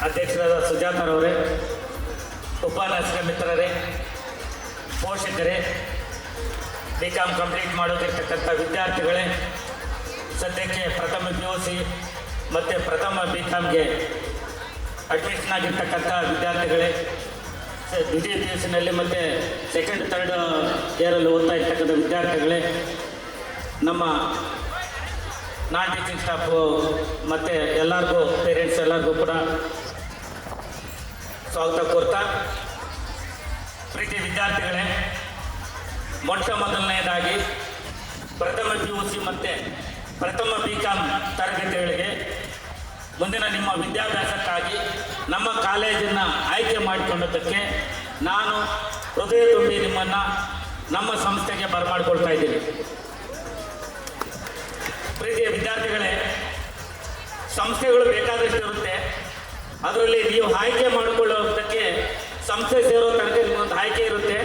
ಅಧ್ಯಕ್ಷರಾದ ಸುಜಾತರವರೇ, ಉಪನ್ಯಾಸಕ ಮಿತ್ರರೇ, ಪೋಷಕರೇ, BCom ಕಂಪ್ಲೀಟ್ ಮಾಡೋದಿರ್ತಕ್ಕಂಥ ವಿದ್ಯಾರ್ಥಿಗಳೇ, ಸದ್ಯಕ್ಕೆ ಪ್ರಥಮ PUC ಮತ್ತು ಪ್ರಥಮ BComಗೆ ಅಡ್ಮಿಷನ್ ಆಗಿರ್ತಕ್ಕಂಥ ವಿದ್ಯಾರ್ಥಿಗಳೇ, ದ್ವಿತೀಯ PUCನಲ್ಲಿ ಮತ್ತು ಸೆಕೆಂಡ್ ಥರ್ಡ್ ಇಯರಲ್ಲಿ ಓದ್ತಾ ಇರ್ತಕ್ಕಂಥ ವಿದ್ಯಾರ್ಥಿಗಳೇ, ನಮ್ಮ ನಾನ್ ಟೀಚಿಂಗ್ ಸ್ಟಾಫು ಮತ್ತು ಎಲ್ಲರಿಗೂ ಪೇರೆಂಟ್ಸ್ ಎಲ್ಲರಿಗೂ ಕೂಡ ಸ್ವಾಗತ ಕೋರ್ತಾ, ಪ್ರೀತಿ ವಿದ್ಯಾರ್ಥಿಗಳೇ, ಮೊಟ್ಟ ಮೊದಲನೆಯದಾಗಿ ಪ್ರಥಮ PUC ಮತ್ತು ಪ್ರಥಮ BCom ತರಗತಿಗಳಿಗೆ ಮುಂದಿನ ನಿಮ್ಮ ವಿದ್ಯಾಭ್ಯಾಸಕ್ಕಾಗಿ ನಮ್ಮ ಕಾಲೇಜನ್ನು ಆಯ್ಕೆ ಮಾಡಿಕೊಂಡದ್ದಕ್ಕೆ ನಾನು ಹೃದಯ ತುಂಬಿ ನಿಮ್ಮನ್ನು ನಮ್ಮ ಸಂಸ್ಥೆಗೆ ಬರಮಾಡಿಕೊಳ್ತಾ ಇದ್ದೀನಿ. ಪ್ರೀತಿಯ ವಿದ್ಯಾರ್ಥಿಗಳೇ, ಸಂಸ್ಥೆಗಳು ಬೇಕಾದಷ್ಟು ಇರುತ್ತೆ. ಅದರಲ್ಲಿ ನೀವು ಆಯ್ಕೆ ಮಾಡಿಕೊಳ್ಳೋದಕ್ಕೆ ಸಂಸ್ಥೆ ಸೇರೋ ತನಕ ನಿಮ್ಮೊಂದು ಆಯ್ಕೆ ಇರುತ್ತೆ.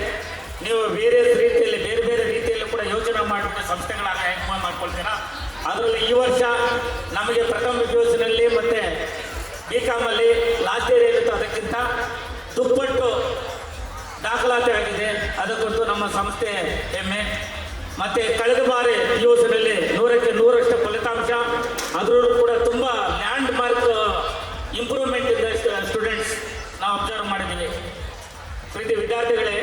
ನೀವು ಬೇರೆ ರೀತಿಯಲ್ಲಿ ಬೇರೆ ಬೇರೆ ರೀತಿಯಲ್ಲಿ ಕೂಡ ಯೋಚನೆ ಮಾಡಿಬಿಟ್ಟು ಸಂಸ್ಥೆಗಳಾಗಿ ಆಯ್ಕೆ ಮಾಡ್ಕೊಳ್ತೀರಾ. ಅದರಲ್ಲಿ ಈ ವರ್ಷ ನಮಗೆ ಪ್ರಥಮ PUCನಲ್ಲಿ ಮತ್ತು BComಲ್ಲಿ ಲಾಸ್ಟ್ ಇಯರ್ ಏನಿತ್ತು ಅದಕ್ಕಿಂತ ದುಪ್ಪಟ್ಟು ದಾಖಲಾತಿ ಆಗಿದೆ. ಅದಕ್ಕಂತೂ ನಮ್ಮ ಸಂಸ್ಥೆ ಹೆಮ್ಮೆ. ಮತ್ತು ಕಳೆದ ಬಾರಿ PUCನಲ್ಲಿ 100ಕ್ಕೆ 100ರಷ್ಟು ಫಲಿತಾಂಶ, ಅದರಲ್ಲೂ ಕೂಡ ತುಂಬ ಲ್ಯಾಂಡ್ ಮಾರ್ಕ್ ಇಂಪ್ರೂವ್ಮೆಂಟ್ ಇದ್ದ ಸ್ಟೂಡೆಂಟ್ಸ್ ನಾವು ಅಬ್ಸರ್ವ್ ಮಾಡಿದ್ದೀವಿ. ಪ್ರೀತಿ ವಿದ್ಯಾರ್ಥಿಗಳೇ,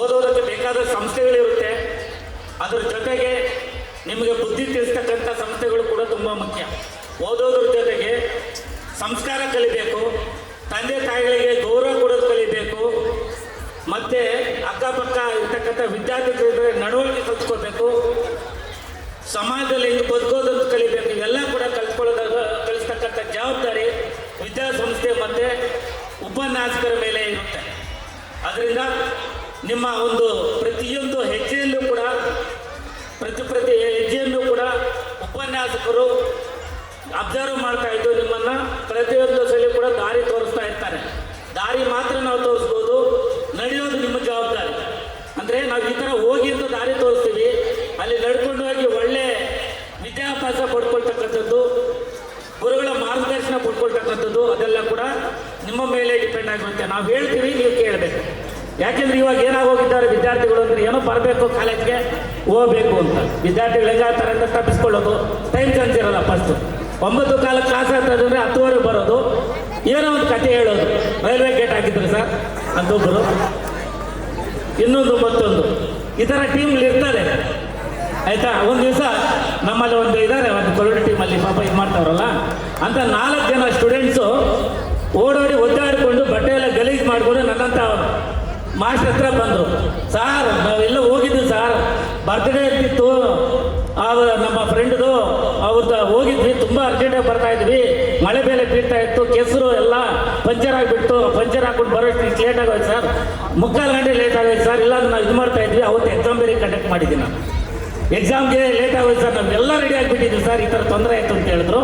ಓದೋದಕ್ಕೆ ಬೇಕಾದ ಸಂಸ್ಥೆಗಳಿರುತ್ತೆ. ಅದರ ಜೊತೆಗೆ ನಿಮಗೆ ಬುದ್ಧಿ ತಿಳಿಸ್ತಕ್ಕಂಥ ಸಂಸ್ಥೆಗಳು ಕೂಡ ತುಂಬ ಮುಖ್ಯ. ಓದೋದ್ರ ಜೊತೆಗೆ ಸಂಸ್ಕಾರ ಕಲಿಬೇಕು, ತಂದೆ ತಾಯಿಗಳಿಗೆ ಗೌರವ ಕೊಡೋದು ಕಲಿಬೇಕು, ಮತ್ತು ಅಕ್ಕಪಕ್ಕ ಇರ್ತಕ್ಕಂಥ ವಿದ್ಯಾರ್ಥಿಗಳಿದ್ರೆ ನಡವಳಿಕೆ ಕಲ್ತ್ಕೋಬೇಕು, ಸಮಾಜದಲ್ಲಿ ಹೆಂಗೆ ಬದುಕೋದಂತ ಕಲಿಬೇಕು. ಇವೆಲ್ಲ ಕೂಡ ಕಲಿಸ್ತಕ್ಕಂಥ ಜವಾಬ್ದಾರಿ ವಿದ್ಯಾಸಂಸ್ಥೆ ಮತ್ತು ಉಪನ್ಯಾಸಕರ ಮೇಲೆ ಇರುತ್ತೆ. ಅದರಿಂದ ನಿಮ್ಮ ಒಂದು ಪ್ರತಿಯೊಂದು ಹೆಜ್ಜೆಯಲ್ಲೂ ಕೂಡ ಪ್ರತಿ ಹೆಜ್ಜೆಯಲ್ಲೂ ಕೂಡ ಉಪನ್ಯಾಸಕರು ಅಬ್ಸರ್ವ್ ಮಾಡ್ತಾ ಇದ್ದು ನಿಮ್ಮನ್ನು ಪ್ರತಿಯೊಂದು ಸಲ ಕೂಡ ದಾರಿ ತೋರಿಸ್ತಾ ಇರ್ತಾರೆ. ದಾರಿ ಮಾತ್ರ ನಾವು ತೋರಿಸ್ಬೋದು, ನಡೆಯೋದು ನಿಮ್ಮ ಜವಾಬ್ದಾರಿ. ಅಂದರೆ ನಾವು ಈ ಥರ ಹೋಗಿ ಅಂತ ದಾರಿ ತೋರಿಸ್ತೀವಿ, ಅಲ್ಲಿ ನಡ್ಕೊಂಡು ಹೋಗಿ ಒಳ್ಳೆ ವಿದ್ಯಾಭ್ಯಾಸ ಪಡ್ಕೊಳ್ತಕ್ಕಂಥದ್ದು, ಗುರುಗಳ ಮಾರ್ಗದರ್ಶನ ಪಡ್ಕೊಳ್ತಕ್ಕಂಥದ್ದು ಅದೆಲ್ಲ ಕೂಡ ನಿಮ್ಮ ಮೇಲೆ ಡಿಪೆಂಡ್ ಆಗಿರುತ್ತೆ. ನಾವು ಹೇಳ್ತೀವಿ, ನೀವು ಕೇಳಬೇಕು. ಯಾಕೆಂದ್ರೆ ಇವಾಗ ಏನಾಗೋಗಿದ್ದಾರೆ ವಿದ್ಯಾರ್ಥಿಗಳು ಅಂದರೆ ಏನೋ ಬರಬೇಕು ಕಾಲೇಜ್ಗೆ ಹೋಗ್ಬೇಕು ಅಂತ. ವಿದ್ಯಾರ್ಥಿಗಳು ಹೆಂಗಾಗ್ತಾರೆ ಅಂತ ತಪ್ಪಿಸ್ಕೊಳ್ಳೋದು, ಟೈಮ್ ಸೆನ್ಸ್ ಇರಲ್ಲ. ಫಸ್ಟು 9 ಕಾಲಕ್ಕೆ ಕ್ಲಾಸ್ ಆಗ್ತದಂದರೆ 10ವರೆಗೆ ಬರೋದು, ಏನೋ ಒಂದು ಕತೆ ಹೇಳೋದು. ರೈಲ್ವೆ ಗೇಟ್ ಹಾಕಿದ್ರು ಸರ್ ಅಂತೊಬ್ಬರು, ಇನ್ನೊಂದು ಮತ್ತೊಂದು, ಈ ಥರ ಟೀಮ್ಗಳು ಇರ್ತಾರೆ ಆಯಿತಾ. ಒಂದು ದಿವಸ ನಮ್ಮಲ್ಲಿ ಒಂದು ಇದ್ದಾರೆ, ಒಂದು ಕೋವಿಡ್ ಟೀಮಲ್ಲಿ ಪಾಪ ಇದು ಮಾಡ್ತಾವ್ರಲ್ಲ ಅಂತ 4 ಜನ ಸ್ಟೂಡೆಂಟ್ಸು ಓಡೋಡಿ ಒದ್ದಾಡಿಕೊಂಡು ಬಟ್ಟೆ ಎಲ್ಲ ಗಲೀಜು ಮಾಡಿಕೊಂಡು ನನ್ನಂತ ಮಾಸ್ಟರ್ ಹತ್ರ ಬಂದರು. ಸಾರ್ ನಾವೆಲ್ಲ ಹೋಗಿದ್ವಿ ಸಾರ್, ಬರ್ತ್ಡೇ ಇರ್ತಿತ್ತು ನಮ್ಮ ಫ್ರೆಂಡ್ದು, ಅವ್ರದ್ದು ಹೋಗಿದ್ವಿ, ತುಂಬ ಅರ್ಜೆಂಟಾಗಿ ಬರ್ತಾ ಇದ್ವಿ, ಮಳೆ ಬೇಲೆ ಬೀಳ್ತಾ ಇತ್ತು, ಕೆಸರು ಎಲ್ಲ ಪಂಚರ್ ಆಗಿಬಿಟ್ಟು, ಪಂಚರ್ ಹಾಕ್ಬಿಟ್ಟು ಬರೋಷ್ಟು ಇಷ್ಟು ಲೇಟ್ ಆಗೋಯ್ತು ಸರ್, 3/4 ಗಂಟೆ ಲೇಟ್ ಆಗೋಯ್ತು ಸರ್. ಇಲ್ಲ ನಾವು ಇದು ಮಾಡ್ತಾ ಇದ್ವಿ, ಅವತ್ತು ಎಕ್ಸಾಮ್ ಬೇರೆ ಕಂಡಕ್ಟ್ ಮಾಡಿದ್ದೀನಿ ನಾನು, ಎಕ್ಸಾಮ್ಗೆ ಲೇಟ್ ಆಗೋಯ್ತು ಸರ್, ನಾವೆಲ್ಲ ರೆಡಿ ಆಗಿಬಿಟ್ಟಿದ್ವಿ ಸರ್, ಈ ಥರ ತೊಂದರೆ ಆಯಿತು ಅಂತ ಹೇಳಿದ್ರು.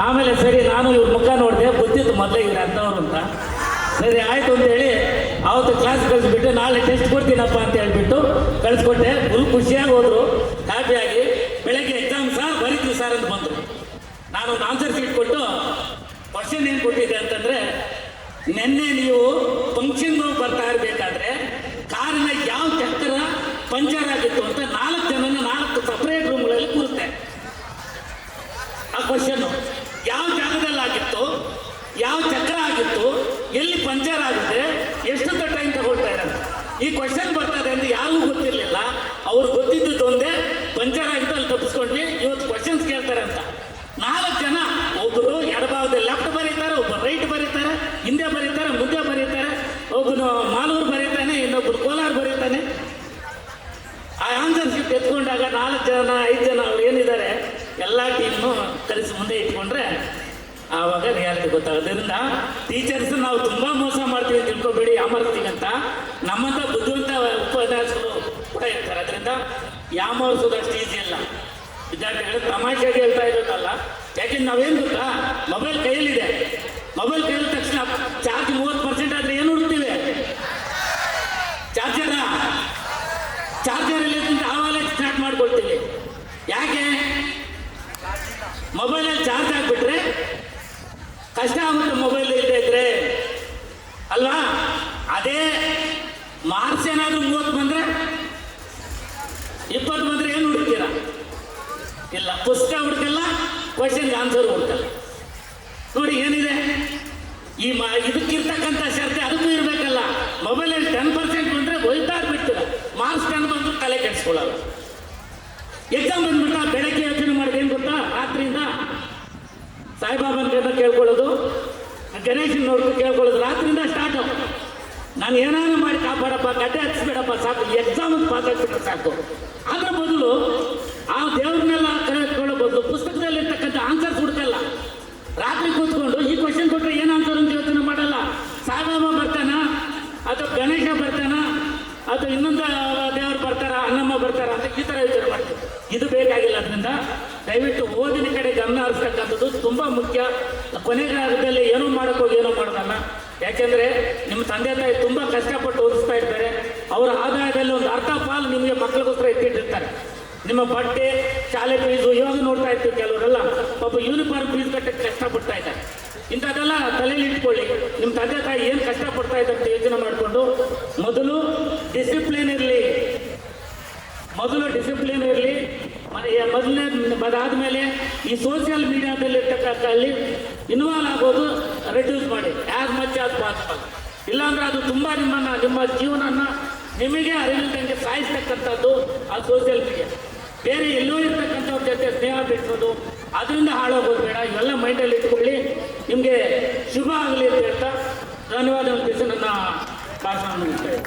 ಆಮೇಲೆ ಸರಿ ನಾನು ಇವ್ರ ಮುಖ ನೋಡಿದೆ, ಗೊತ್ತಿತ್ತು ಮೊದಲೇ ಇವ್ರು ಅಂಥವ್ರು ಅಂತ. ಸರಿ ಆಯಿತು ಅಂತೇಳಿ ಅವತ್ತು ಕ್ಲಾಸ್ ಕಳಿಸ್ಬಿಟ್ಟು ನಾಳೆ ಟೆಸ್ಟ್ ಕೊಡ್ತೀನಪ್ಪ ಅಂತ ಹೇಳ್ಬಿಟ್ಟು ಕಳಿಸ್ಕೊಟ್ಟೆ. ಫುಲ್ ಖುಷಿಯಾಗಿ ಹೋದರು, ಹ್ಯಾಪಿಯಾಗಿ. ಬೆಳಗ್ಗೆ ಎಕ್ಸಾಮ್ ಸರ್ ಬರೀತೀವಿ ಸರ್ ಅಂತ ಬಂದರು. ನಾನು ಒಂದು ಆನ್ಸರ್ ಶೀಟ್ ಕೊಟ್ಟು ಕ್ವಶನ್ ಏನು ಕೊಟ್ಟಿದ್ದೆ ಅಂತಂದರೆ, ನಿನ್ನೆ ನೀವು ಫಂಕ್ಷನ್ಗೆ ಬರ್ತಾ ಇರಬೇಕಾದ್ರೆ ಕಾರಿನ ಯಾವ ಚಕ್ರ ಪಂಚರ್ ಆಗಿತ್ತು ಅಂತ 4 ಜನನ 4 ಸಪ್ರೇಟ್ ರೂಮ್ಗಳಲ್ಲಿ ಕೂರುತ್ತೆ. ಆ ಕ್ವಶನ್ನು ಯಾವ ಜಾಗದಲ್ಲಾಗಿತ್ತು, ಯಾವ ಚಕ್ರ ಆಗಿತ್ತು, ಎಲ್ಲಿ ಪಂಚರ್ ಆಗುತ್ತೆ, ಎಷ್ಟೊತ್ತ ಟೈಮ್ ತಗೊಳ್ತಾ ಇರೋದು. ಈ ಕ್ವಶನ್ ಬರ್ತದೆ ಅಂತ ಯಾರಿಗೂ ಗೊತ್ತಿರಲಿಲ್ಲ. ಅವ್ರು ಗೊತ್ತಿದ್ದು ಒಂದೇ, ಪಂಚರ್ ಆಗಿತ್ತು ಅಲ್ಲಿ ತಪ್ಪಿಸ್ಕೊಂಡ್ವಿ, ಇವತ್ತು ಕ್ವಶನ್ಸ್ ಕೇಳ್ತಾರೆ ಅಂತ. 4 ಜನ, ಒಬ್ಬರು ಎಡಭಾಗದಲ್ಲಿ ಲೆಫ್ಟ್ ಬರೀತಾರೆ, ಒಬ್ಬರು ರೈಟ್ ಬರೀತಾರೆ, ಹಿಂದೆ ಬರೀತಾರೆ, ಮುಂದೆ ಬರೀತಾರೆ, ಒಬ್ಬನು ಮಾಲೂರು ಬರೀತಾನೆ, ಇನ್ನೊಬ್ಬರು ಕೋಲಾರ ಬರೀತಾನೆ. ಆ ಆನ್ಸರ್ ಶೀಟ್ ಎತ್ಕೊಂಡಾಗ 4 ಜನ 5 ಜನ ಅವ್ರು ಏನಿದ್ದಾರೆ ಎಲ್ಲ ಟೀಮ್ನು ಕಲಿಸಿ ಮುಂದೆ ಇಟ್ಕೊಂಡ್ರೆ ಆವಾಗ ರಿಯಾಲಿಟಿ ಗೊತ್ತಾಗೋದ್ರಿಂದ ಟೀಚರ್ಸ್ ನಾವು ತುಂಬ ಮೋಸ ಮಾಡ್ತೀವಿ ಅಂತ ತಿಳ್ಕೊಬೇಡಿ, ಯಾಮಾರಿಸ್ತೀವಿ ಅಂತ. ನಮ್ಮಂಥ ಬುದ್ಧಿವಂತ ಉಪನ್ಯಾಸಕರು ಕೂಡ ಇರ್ತಾರೆ. ಅದರಿಂದ ಯಾಮಾರಿಸೋದು ಅಷ್ಟು ಈಸಿ ಅಲ್ಲ. ವಿದ್ಯಾರ್ಥಿಗಳು ತಮಾಷೆಗೆ ಹೇಳ್ತಾ ಇರೋದಲ್ಲ. ಯಾಕೆಂದ್ರೆ ನಾವೇನು ಗೊತ್ತಾ, ಮೊಬೈಲ್ ಕೈಯಲ್ಲಿದೆ, ಮೊಬೈಲ್ ಕೈಯಲ್ಲಿ ತಕ್ಷಣ ಚಾರ್ಜ್ 30% ಆದರೆ ಏನು ಹುಡುಕ್ತೀವಿ, ಚಾರ್ಜರಲ್ಲಿ ಆವಾಗಲೇ ಸ್ಟಾರ್ಟ್ ಮಾಡ್ಕೊಳ್ತೀವಿ. ಯಾಕೆ? ಮೊಬೈಲಲ್ಲಿ ಚಾರ್ಜ್ ಆಗಿಬಿಟ್ರೆ ಕಷ್ಟ ಆಗುತ್ತೆ ಮೊಬೈಲ್ ಇಲ್ಲದೆ ಇದ್ರೆ ಅಲ್ವಾ. ಅದೇ ಮಾರ್ಕ್ಸ್ ಏನಾದರೂ 30 ಬಂದರೆ 20 ಬಂದರೆ ಏನು ಹುಡುಕ್ತೀರಾ? ಇಲ್ಲ, ಪುಸ್ತಕ ಹುಡುಕಲ್ಲ, ಕ್ವಶನ್ಗೆ ಆನ್ಸರ್ ಹುಡುಕಲ್ಲ. ನೋಡಿ ಏನಿದೆ ಈ ಇದಕ್ಕಿರ್ತಕ್ಕಂಥ ಶರ್ತೆ ಅದಕ್ಕೂ ಇರಬೇಕಲ್ಲ. ಮೊಬೈಲಲ್ಲಿ 10% ಬಂದರೆ ಹೋಯ್ತಾ ಬಿಡ್ತೀರ, ಮಾರ್ಕ್ಸ್ 10 ಬಂದರೂ ತಲೆ ಕೆಡಿಸ್ಕೊಳ್ಳಲ್ಲ. ಎಕ್ಸಾಮ್ ಬಂದ್ಬಿಟ್ಟ ಬೆಳಗ್ಗೆ ಯೋಚನೆ ಮಾಡಿದೆ ಏನು ಗೊತ್ತಾ, ರಾತ್ರಿಯಿಂದ ಸಾಯಿಬಾಬನ ಕೈಯಿಂದ ಕೇಳ್ಕೊಳ್ಳೋದು, ಗಣೇಶನವ್ರದ್ದು ಕೇಳ್ಕೊಳ್ಳೋದು, ರಾತ್ರಿಯಿಂದ ಸ್ಟಾರ್ಟು. ನಾನು ಏನಾದ್ರು ಮಾಡಿ ಕಾಪಾಡಪ್ಪ, ಗಡ್ಡೆ ಹಚ್ಚಿಸ್ಬೇಡಪ್ಪ ಸಾಕು, ಎಕ್ಸಾಮ್ ಪಾಸ್ ಆಗ್ಬಿಟ್ರೆ ಸಾಕು. ಅದ್ರ ಬದಲು ಆ ದೇವ್ರನ್ನೆಲ್ಲ ಕರೆದುಕೊಳ್ಳೋ ಬದಲು ಪುಸ್ತಕದಲ್ಲಿರ್ತಕ್ಕಂಥ ಆನ್ಸರ್ಸ್ ಹುಡುಕಲ್ಲ. ರಾತ್ರಿ ಕೂತ್ಕೊಂಡು ಈ ಕ್ವಶನ್ ಕೊಟ್ಟರೆ ಏನು ಆನ್ಸರ್ ಅಂತ ಯೋಚನೆ ಮಾಡಲ್ಲ. ಸಾಯಿಬಾಬಾ ಬರ್ತಾನ ಅಥವಾ ಗಣೇಶ ಬರ್ತಾನ ಅಥವಾ ಇನ್ನೊಂದು ದೇವರು ಬರ್ತಾರ, ಅನ್ನಮ್ಮ ಬರ್ತಾರ ಅಂತ ಈ ಥರ ಯೋಚನೆ ಮಾಡ್ತೀವಿ. ಇದು ಬೇಕಾಗಿಲ್ಲ. ಅದರಿಂದ ದಯವಿಟ್ಟು ಓದಿನ ಕಡೆ ಗಮನ ಹರಿಸ್ತಕ್ಕಂಥದ್ದು ತುಂಬ ಮುಖ್ಯ. ಕೊನೆಗಾಲದಲ್ಲಿ ಏನೂ ಮಾಡೋಕ್ಕೋಗಿ ಏನೂ ಮಾಡೋದಲ್ಲ. ಯಾಕೆಂದರೆ ನಿಮ್ಮ ತಂದೆ ತಾಯಿ ತುಂಬ ಕಷ್ಟಪಟ್ಟು ಓದಿಸ್ತಾ ಇರ್ತಾರೆ. ಅವರ ಆದಾಯದಲ್ಲಿ ಒಂದು ಅರ್ಧ ಪಾಲು ನಿಮಗೆ ಮಕ್ಕಳಿಗೋಸ್ಕರ ಎತ್ತಿಟ್ಟಿರ್ತಾರೆ. ನಿಮ್ಮ ಬಟ್ಟೆ, ಶಾಲೆ ಫೀಸು, ಇವಾಗ ನೋಡ್ತಾ ಇರ್ತೀವಿ ಕೆಲವರೆಲ್ಲ ಪಾಪ ಯೂನಿಫಾರ್ಮ್ ಫೀಸ್ ಕಟ್ಟಕ್ಕೆ ಕಷ್ಟಪಡ್ತಾ ಇದ್ದಾರೆ. ಇಂಥದ್ದೆಲ್ಲ ತಲೆಯಲ್ಲಿ ಇಟ್ಕೊಳ್ಳಿ. ನಿಮ್ಮ ತಂದೆ ತಾಯಿ ಏನು ಕಷ್ಟಪಡ್ತಾ ಇದ್ದಾರೆ ಅಂತ ಯೋಚನೆ ಮಾಡಿಕೊಂಡು ಮೊದಲು ಡಿಸಿಪ್ಲಿನ್ ಇರಲಿ. ಮೊದಲನೇ ಅದಾದಮೇಲೆ ಈ ಸೋಷಿಯಲ್ ಮೀಡಿಯಾದಲ್ಲಿ ಇರ್ತಕ್ಕಂಥಲ್ಲಿ ಇನ್ವಾಲ್ವ್ ಆಗೋದು ರೆಡ್ಯೂಸ್ ಮಾಡಿ, ಆ್ಯಸ್ ಮಚ್ ಆಸ್ ಪಾಸಿಬಲ್. ಇಲ್ಲಾಂದ್ರೆ ಅದು ತುಂಬ ನಿಮ್ಮ ಜೀವನನ ನಿಮಗೆ ಅರಿವಿಲ್ದಂಗೆ ಸಾಯಿಸ್ತಕ್ಕಂಥದ್ದು ಆ ಸೋಷಿಯಲ್ ಮೀಡಿಯಾ. ಬೇರೆ ಎಲ್ಲೋ ಇರ್ತಕ್ಕಂಥವ್ರ ಜೊತೆ ಸ್ನೇಹ ಬೆಳೆಸೋದು, ಅದರಿಂದ ಹಾಳಾಗೋದು ಬೇಡ. ಇವೆಲ್ಲ ಮೈಂಡಲ್ಲಿ ಇಟ್ಕೊಳ್ಳಿ. ನಿಮಗೆ ಶುಭ ಆಗಲಿ ಅಂತ ಹೇಳ್ತಾ ಧನ್ಯವಾದ ತಿಳಿಸಿ ನನ್ನ ಭಾಷಣ ಮುಗಿಸ್ತೇವೆ.